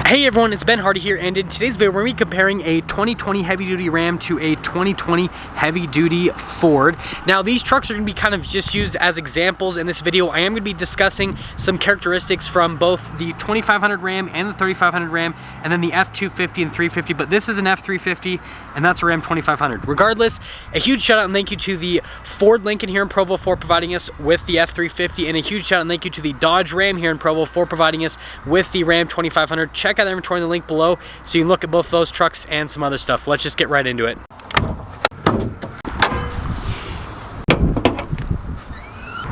Hey everyone, it's Ben Hardy here, and in today's video we're going to be comparing a 2020 heavy-duty Ram to a 2020 heavy-duty Ford. Now these trucks are going to be kind of just used as examples in this video. I am going to be discussing some characteristics from both the 2500 Ram and the 3500 Ram, and then the F-250 and 350, but this is an F-350 and that's a Ram 2500. Regardless, a huge shout out and thank you to the Ford Lincoln here in Provo for providing us with the F-350, and a huge shout out and thank you to the Dodge Ram here in Provo for providing us with the Ram 2500. Check out the inventory in the link below so you can look at both those trucks and some other stuff. Let's just get right into it.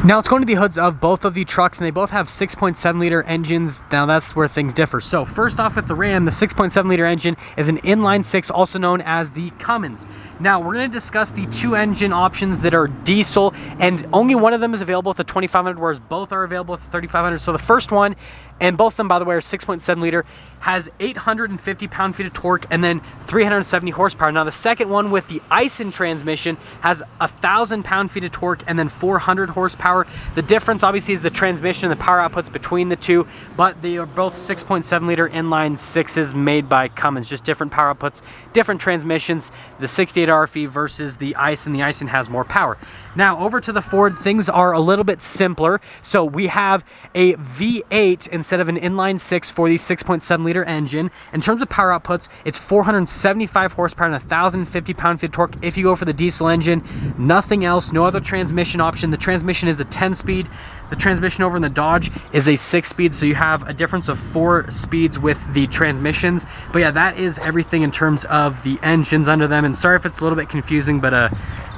Now let's go into the hoods of both of the trucks, and they both have 6.7 liter engines. Now that's where things differ. So first off with the Ram, the 6.7 liter engine is an inline six, also known as the Cummins. Now we're going to discuss the two engine options that are diesel, and only one of them is available with the 2500, whereas both are available with the 3500. So the first one, and both of them by the way are 6.7 liter, has 850 pound-feet of torque and then 370 horsepower. Now the second one with the Aisin transmission has 1,000 pound-feet of torque and then 400 horsepower. The difference obviously is the transmission and the power outputs between the two, but they are both 6.7 liter inline sixes made by Cummins, just different power outputs, different transmissions. The 68 RFE versus the Aisin. The Aisin has more power. Now over to the Ford, things are a little bit simpler. So we have a V8 instead of an inline six for the 6.7 liter engine. In terms of power outputs, it's 475 horsepower and 1,050 pound-feet of torque. If you go for the diesel engine, nothing else, no other transmission option. The transmission is a 10-speed. The transmission over in the Dodge is a 6-speed, so you have a difference of 4 speeds with the transmissions. But yeah, that is everything in terms of the engines under them. And sorry if it's a little bit confusing, but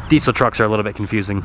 diesel trucks are a little bit confusing.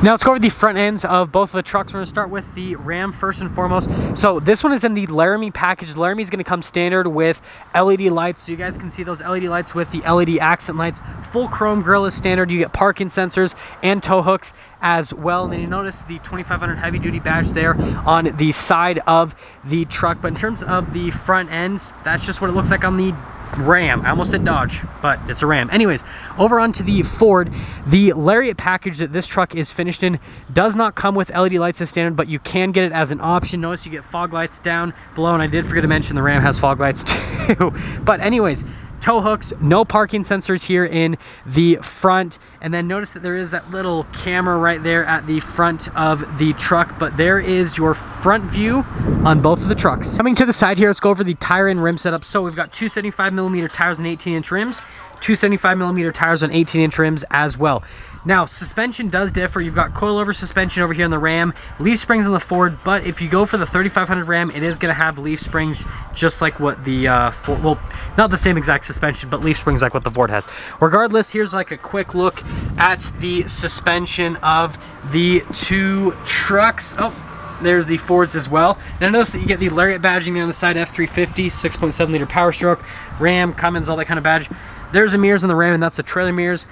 Now let's go over the front ends of both of the trucks. We're going to start with the Ram first and foremost. So this one is in the Laramie package. Laramie is going to come standard with LED lights. So you guys can see those LED lights with the LED accent lights. Full chrome grille is standard. You get parking sensors and tow hooks as well. And then you notice the 2500 heavy duty badge there on the side of the truck. But in terms of the front ends, that's just what it looks like on the Ram. I almost said Dodge, but it's a Ram. Anyways, over onto the Ford, the Lariat package that this truck is finished in does not come with LED lights as standard, but you can get it as an option. Notice you get fog lights down below, and I did forget to mention the Ram has fog lights too. But anyways, tow hooks, no parking sensors here in the front, and then notice that there is that little camera right there at the front of the truck, but there is your front view on both of the trucks. Coming to the side here, let's go over the tire and rim setup. So we've got 275mm tires and 18-inch rims, 275mm tires on 18-inch rims as well. Now suspension does differ. You've got coilover suspension over here on the Ram, leaf springs on the Ford, but if you go for the 3500 Ram, it is going to have leaf springs just like what the Ford, well, not the same exact suspension, but leaf springs like what the Ford has. Regardless, here's like a quick look at the suspension of the two trucks. Oh, there's the Fords as well. Now notice that you get the Lariat badging there on the side, F-350, 6.7 liter power stroke, Ram, Cummins, all that kind of badge. There's the mirrors on the Ram, and that's the trailer mirrors.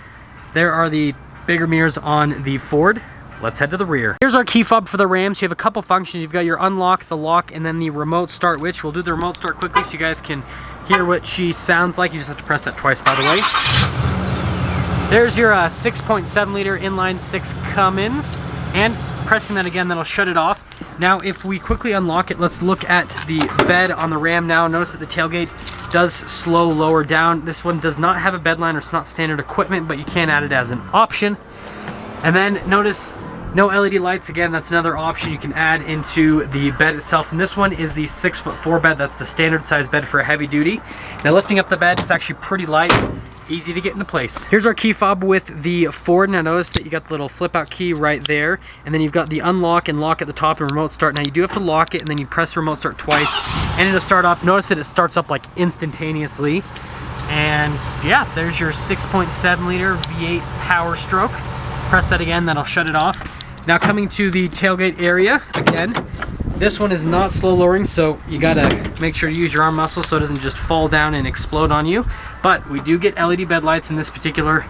There are the bigger mirrors on the Ford. Let's head to the rear. Here's our key fob for the Ram. So you have a couple functions. You've got your unlock, the lock, and then the remote start, which we'll do the remote start quickly so you guys can hear what she sounds like. You just have to press that twice, by the way. There's your 6.7 liter inline six Cummins, and pressing that again, that'll shut it off. Now if we quickly unlock it, let's look at the bed on the Ram now. Notice that the tailgate does slow lower down. This one does not have a bed liner. It's not standard equipment, but you can add it as an option. And then notice no LED lights. Again, that's another option you can add into the bed itself. And this one is the 6'4" bed. That's the standard size bed for a heavy duty. Now lifting up the bed, it's actually pretty light, easy to get into place. Here's our key fob with the Ford. Now notice that you got the little flip out key right there, and then you've got the unlock and lock at the top and remote start. Now you do have to lock it, and then you press remote start twice and it'll start up. Notice that it starts up like instantaneously. And yeah, there's your 6.7 liter V8 power stroke. Press that again, that'll shut it off. Now coming to the tailgate area, again, this one is not slow lowering, so you gotta make sure to use your arm muscle so it doesn't just fall down and explode on you. But we do get LED bed lights in this particular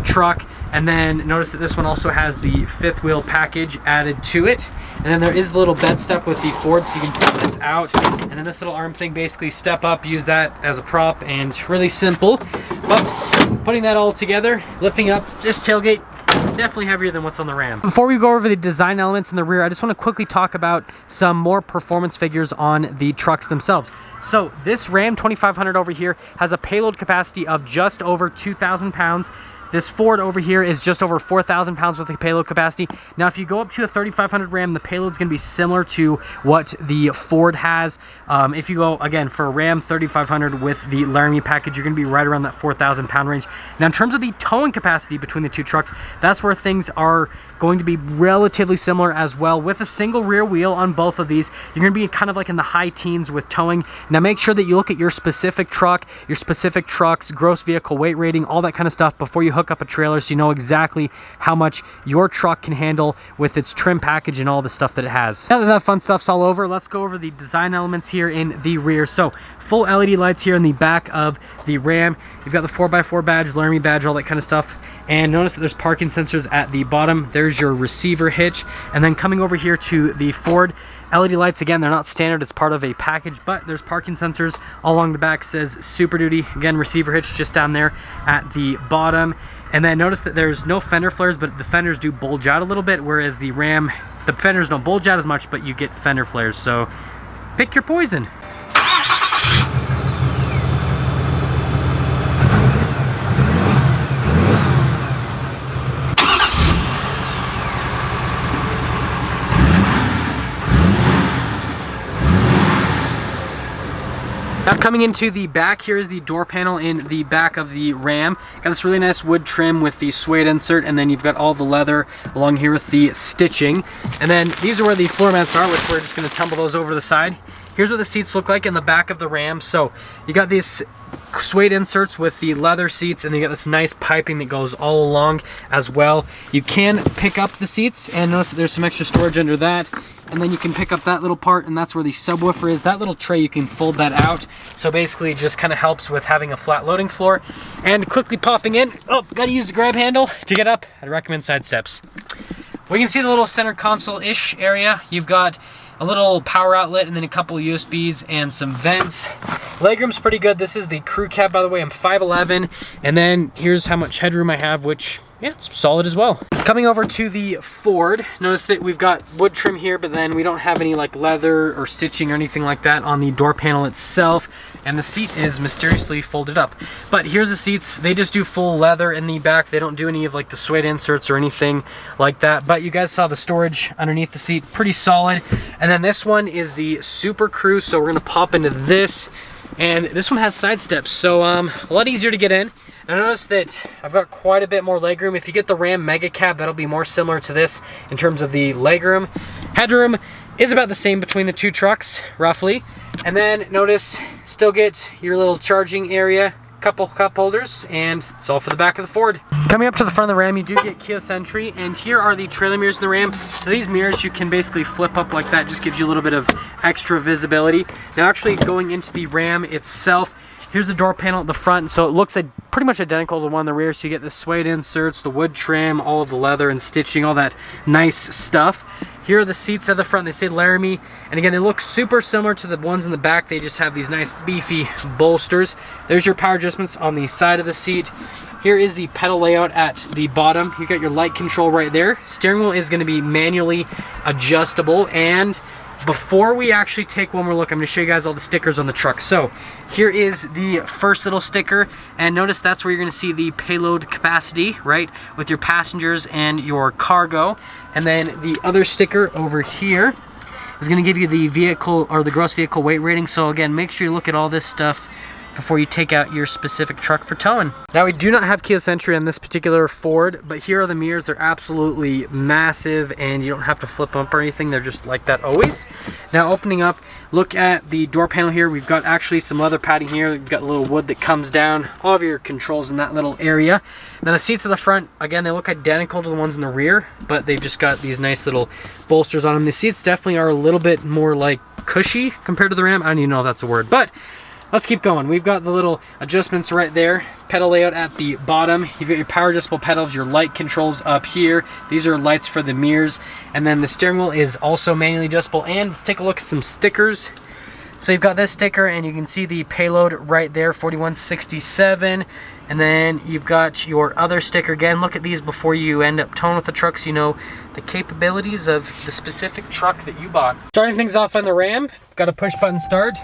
truck. And then notice that this one also has the fifth wheel package added to it. And then there is a little bed step with the Ford, so you can pull this out. And then this little arm thing, basically step up, use that as a prop, and really simple. But putting that all together, lifting up this tailgate, definitely heavier than what's on the Ram. Before we go over the design elements in the rear, I just want to quickly talk about some more performance figures on the trucks themselves. So this Ram 2500 over here has a payload capacity of just over 2,000 pounds. This Ford over here is just over 4,000 pounds with the payload capacity. Now, if you go up to a 3500 Ram, the payload's going to be similar to what the Ford has. If you go, again, for a Ram 3500 with the Laramie package, you're going to be right around that 4,000 pound range. Now, in terms of the towing capacity between the two trucks, that's where things are going to be relatively similar as well. With a single rear wheel on both of these, you're going to be kind of like in the high teens with towing. Now, make sure that you look at your specific truck, your specific truck's gross vehicle weight rating, all that kind of stuff before you hook up a trailer, so you know exactly how much your truck can handle with its trim package and all the stuff that it has. Now that that fun stuff's all over, let's go over the design elements here in the rear. So full LED lights here in the back of the Ram. You've got the 4x4 badge, Laramie badge, all that kind of stuff. And notice that there's parking sensors at the bottom. There's your receiver hitch. And then coming over here to the Ford, LED lights, again, they're not standard, it's part of a package, but there's parking sensors all along the back. Says Super Duty. Again, receiver hitch just down there at the bottom. And then notice that there's no fender flares, but the fenders do bulge out a little bit, whereas the Ram, the fenders don't bulge out as much, but you get fender flares. So pick your poison. Now coming into the back, here is the door panel in the back of the Ram. Got this really nice wood trim with the suede insert, and then you've got all the leather along here with the stitching. And then these are where the floor mats are, which we're just going to tumble those over to the side. Here's what the seats look like in the back of the Ram. So you got these suede inserts with the leather seats, and you got this nice piping that goes all along as well. You can pick up the seats, and notice that there's some extra storage under that. And then you can pick up that little part, and that's where the subwoofer is. That little tray, you can fold that out. So basically it just kind of helps with having a flat loading floor. And quickly popping in, oh, gotta use the grab handle to get up. I'd recommend side steps. We can see the little center console-ish area. You've got a little power outlet and then a couple of USBs and some vents. Legroom's pretty good. This is the crew cab, by the way. I'm 5'11", and then here's how much headroom I have, which, yeah, it's solid as well. Coming over to the Ford, notice that we've got wood trim here, but then we don't have any like leather or stitching or anything like that on the door panel itself, and the seat is mysteriously folded up. But here's the seats. They just do full leather in the back. They don't do any of like the suede inserts or anything like that, but you guys saw the storage underneath the seat, pretty solid. And then this one is the Super Crew, so we're gonna pop into this, and this one has side steps, so a lot easier to get in. And I noticed that I've got quite a bit more legroom. If you get the Ram Mega Cab, that'll be more similar to this in terms of the legroom. Headroom is about the same between the two trucks, roughly. And then notice, still get your little charging area, couple cup holders, and it's all for the back of the Ford. Coming up to the front of the Ram, you do get keyless entry, and here are the trailer mirrors in the Ram. So these mirrors you can basically flip up like that, just gives you a little bit of extra visibility. Now actually going into the Ram itself, here's the door panel at the front, so it looks like pretty much identical to the one in the rear. So you get the suede inserts, the wood trim, all of the leather and stitching, all that nice stuff. Here are the seats at the front. They say Laramie, and again, they look super similar to the ones in the back. They just have these nice beefy bolsters. There's your power adjustments on the side of the seat. Here is the pedal layout at the bottom. You got your light control right there. Steering wheel is going to be manually adjustable, and before we actually take one more look, I'm going to show you guys all the stickers on the truck. So here is the first little sticker, and notice that's where you're going to see the payload capacity, right, with your passengers and your cargo. And then the other sticker over here is going to give you the vehicle, or the gross vehicle weight rating. So again, make sure you look at all this stuff before you take out your specific truck for towing. Now, we do not have keyless entry on this particular Ford, but here are the mirrors. They're absolutely massive, and you don't have to flip them up or anything. They're just like that always. Now, opening up, look at the door panel here. We've got actually some leather padding here. We've got a little wood that comes down. All of your controls in that little area. Now, the seats at the front, again, they look identical to the ones in the rear, but they've just got these nice little bolsters on them. The seats definitely are a little bit more like cushy compared to the Ram. I don't even know if that's a word, but let's keep going. We've got the little adjustments right there. Pedal layout at the bottom. You've got your power adjustable pedals, your light controls up here. These are lights for the mirrors. And then the steering wheel is also manually adjustable. And let's take a look at some stickers. So you've got this sticker, and you can see the payload right there, 4167. And then you've got your other sticker. Again, look at these before you end up towing with the truck, so you know the capabilities of the specific truck that you bought. Starting things off on the Ram, got a push button start.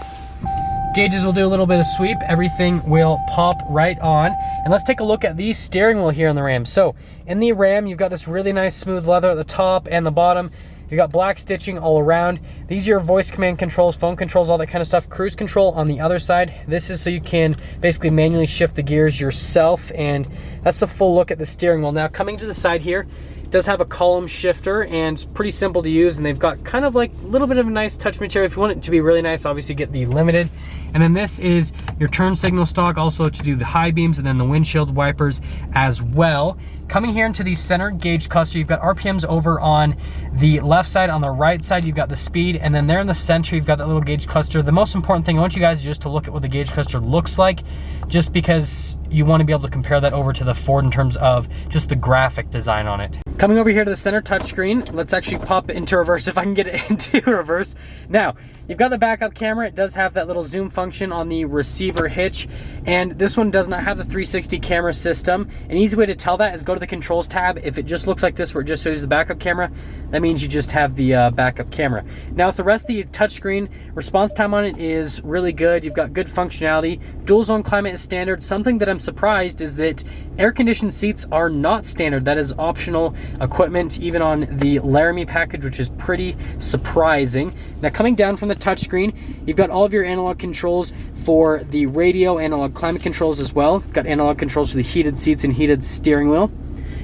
Gauges will do a little bit of sweep. Everything will pop right on. And let's take a look at the steering wheel here on the Ram. So in the Ram, you've got this really nice smooth leather at the top and the bottom. You've got black stitching all around. These are your voice command controls, phone controls, all that kind of stuff. Cruise control on the other side. This is so you can basically manually shift the gears yourself, and that's a full look at the steering wheel. Now coming to the side here, it does have a column shifter, and it's pretty simple to use, and they've got kind of like a little bit of a nice touch material. If you want it to be really nice, obviously get the limited. And then this is your turn signal stock, also to do the high beams, and then the windshield wipers as well. Coming here into the center gauge cluster, you've got RPMs over on the left side. On the right side, you've got the speed, and then there in the center, you've got that little gauge cluster. The most important thing, I want you guys just to look at what the gauge cluster looks like, just because you want to be able to compare that over to the Ford in terms of just the graphic design on it. Coming over here to the center touchscreen, let's actually pop it into reverse if I can get it into reverse. Now, you've got the backup camera. It does have that little zoom function on the receiver hitch, and this one does not have the 360 camera system. An easy way to tell that is go to the controls tab. If it just looks like this where it just shows the backup camera, that means you just have the backup camera. Now with the rest of the touchscreen, response time on it is really good. You've got good functionality. Dual zone climate is standard. Something that I'm surprised is that air conditioned seats are not standard. That is optional equipment even on the Laramie package, which is pretty surprising. Now coming down from the touchscreen, you've got all of your analog controls for the radio, analog climate controls as well. You've got analog controls for the heated seats and heated steering wheel.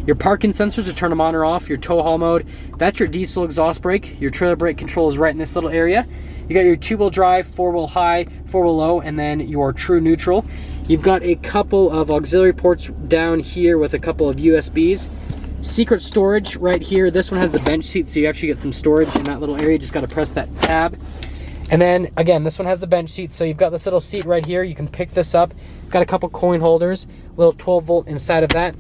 Your parking sensors to turn them on or off, your tow haul mode, that's your diesel exhaust brake. Your trailer brake control is right in this little area. You got your two-wheel drive, four-wheel high, four-wheel low, and then your true neutral. You've got a couple of auxiliary ports down here with a couple of USBs. Secret storage right here. This one has the bench seat, so you actually get some storage in that little area. You just got to press that tab. And then again, this one has the bench seat, so you've got this little seat right here. You can pick this up. Got a couple coin holders, little 12 volt inside of that.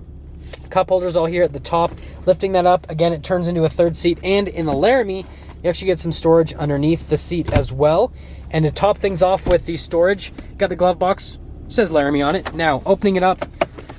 Cup holders all here at the top. Lifting that up, again, it turns into a third seat. And in the Laramie, you actually get some storage underneath the seat as well. And to top things off with the storage, got the glove box. It says Laramie on it. Now, opening it up,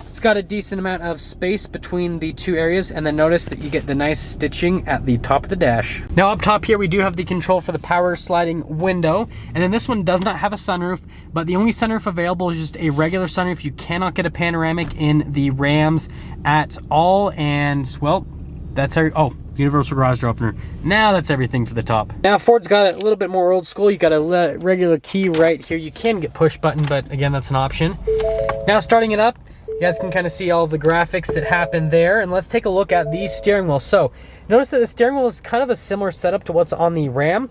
it's got a decent amount of space between the two areas, and then notice that you get the nice stitching at the top of the dash. Now up top here, we do have the control for the power sliding window, and then this one does not have a sunroof, but the only sunroof available is just a regular sunroof. You cannot get a panoramic in the Rams at all, and well, that's our, oh, universal garage door opener. Now that's everything to the top. Now Ford's got it a little bit more old school. You got a regular key right here. You can get push button, but again, that's an option. Now starting it up, you guys can kind of see all of the graphics that happen there, and let's take a look at the steering wheel. So notice that the steering wheel is kind of a similar setup to what's on the Ram.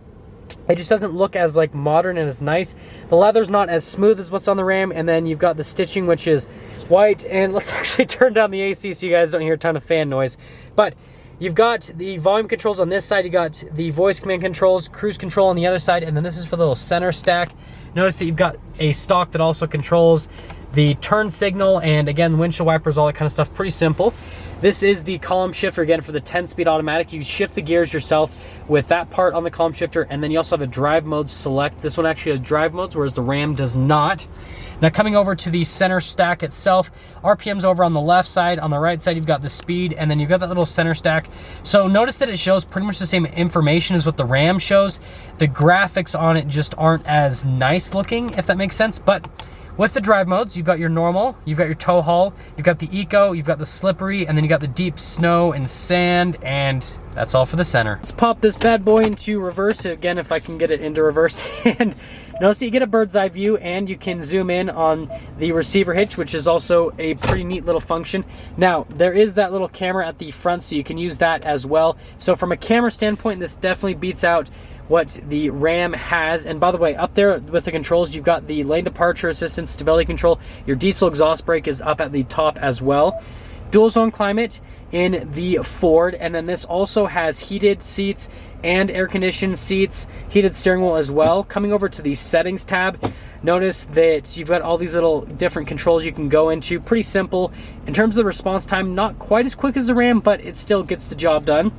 It just doesn't look as like modern and as nice. The leather's not as smooth as what's on the Ram, and then you've got the stitching, which is white. And let's actually turn down the AC so you guys don't hear a ton of fan noise. But you've got the volume controls on this side, you got the voice command controls, cruise control on the other side, and then this is for the little center stack. Notice that you've got a stalk that also controls the turn signal, and again, windshield wipers, all that kind of stuff. Pretty simple. This is the column shifter, again, for the 10-speed automatic. You shift the gears yourself with that part on the column shifter, and then you also have a drive mode select. This one actually has drive modes, whereas the Ram does not. Now coming over to the center stack itself, RPMs over on the left side. On the right side, you've got the speed, and then you've got that little center stack. So notice that it shows pretty much the same information as what the Ram shows. The graphics on it just aren't as nice looking, if that makes sense. But with the drive modes, you've got your normal, you've got your tow haul, you've got the eco, you've got the slippery, and then you got the deep snow and sand, and that's all for the center. Let's pop this bad boy into reverse again, if I can get it into reverse. And notice that you get a bird's eye view, and you can zoom in on the receiver hitch, which is also a pretty neat little function. Now, there is that little camera at the front, so you can use that as well. So from a camera standpoint, this definitely beats out what the Ram has. And by the way, up there with the controls, you've got the lane departure assistance, stability control. Your diesel exhaust brake is up at the top as well. Dual zone climate in the Ford, and then this also has heated seats and air conditioned seats, heated steering wheel as well. Coming over to the settings tab, notice that you've got all these little different controls you can go into. Pretty simple. In terms of the response time, not quite as quick as the Ram, but it still gets the job done.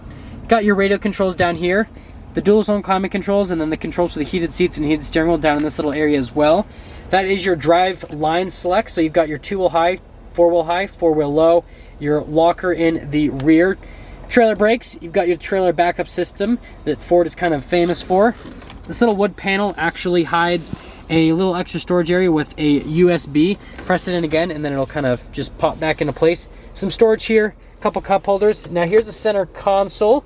Got your radio controls down here. the dual zone climate controls, and then the controls for the heated seats and heated steering wheel down in this little area as well. That is your drive line select. So you've got your 2-wheel high, 4-wheel high, 4-wheel low, your locker in the rear. Trailer brakes, you've got your trailer backup system that Ford is kind of famous for. This little wood panel actually hides a little extra storage area with a USB. Press it in again and then it'll kind of just pop back into place. Some storage here, a couple cup holders. Now here's the center console.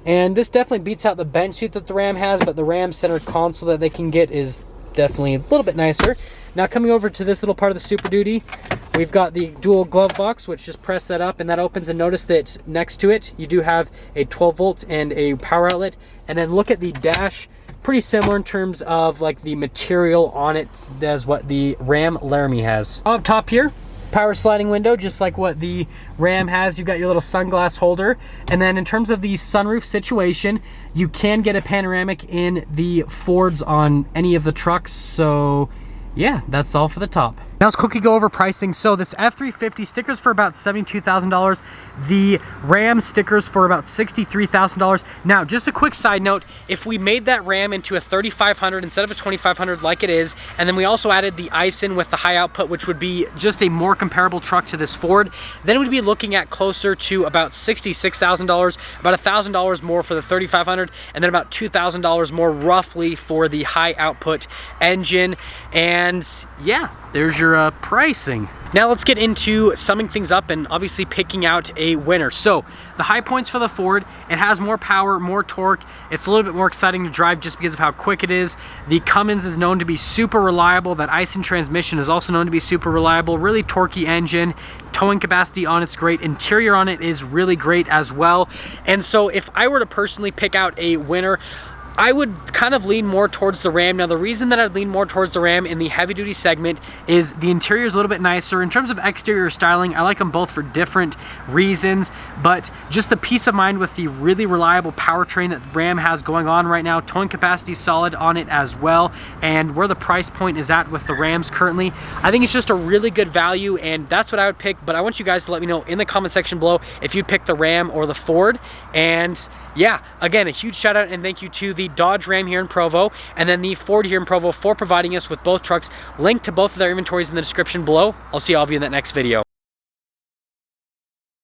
And this definitely beats out the bench seat that the Ram has, but the Ram center console that they can get is definitely a little bit nicer. Now coming over to this little part of the Super Duty, we've got the dual glove box, which just press that up and that opens, and notice that next to it you do have a 12 volt and a power outlet. And then look at the dash, pretty similar in terms of like the material on it as what the Ram Laramie has. Up top here, power sliding window, just like what the Ram has. You've got your little sunglass holder. And then in terms of the sunroof situation, you can get a panoramic in the Fords on any of the trucks. So yeah, that's all for the top. Now let's quickly go over pricing. So this F-350 stickers for about $72,000. The Ram stickers for about $63,000. Now, just a quick side note, if we made that Ram into a 3500 instead of a 2500 like it is, and then we also added the ISIN with the high output, which would be just a more comparable truck to this Ford, then we'd be looking at closer to about $66,000, about $1,000 more for the 3500, and then about $2,000 more roughly for the high output engine. And yeah, there's your pricing. Now let's get into summing things up and obviously picking out a winner. So the high points for the Ford, it has more power, more torque. It's a little bit more exciting to drive just because of how quick it is. The Cummins is known to be super reliable. That ISIN transmission is also known to be super reliable. Really torquey engine. Towing capacity on it's great. Interior on it is really great as well. And so if I were to personally pick out a winner, I would kind of lean more towards the Ram. Now, the reason that I'd lean more towards the Ram in the heavy duty segment is the interior is a little bit nicer. In terms of exterior styling, I like them both for different reasons, but just the peace of mind with the really reliable powertrain that Ram has going on right now. Towing capacity solid on it as well, and where the price point is at with the Rams currently, I think it's just a really good value, and that's what I would pick. But I want you guys to let me know in the comment section below if you'd pick the Ram or the Ford. And yeah, again, a huge shout out and thank you to the Dodge Ram here in Provo and then the Ford here in Provo for providing us with both trucks. Link to both of their inventories in the description below. I'll see all of you in that next video.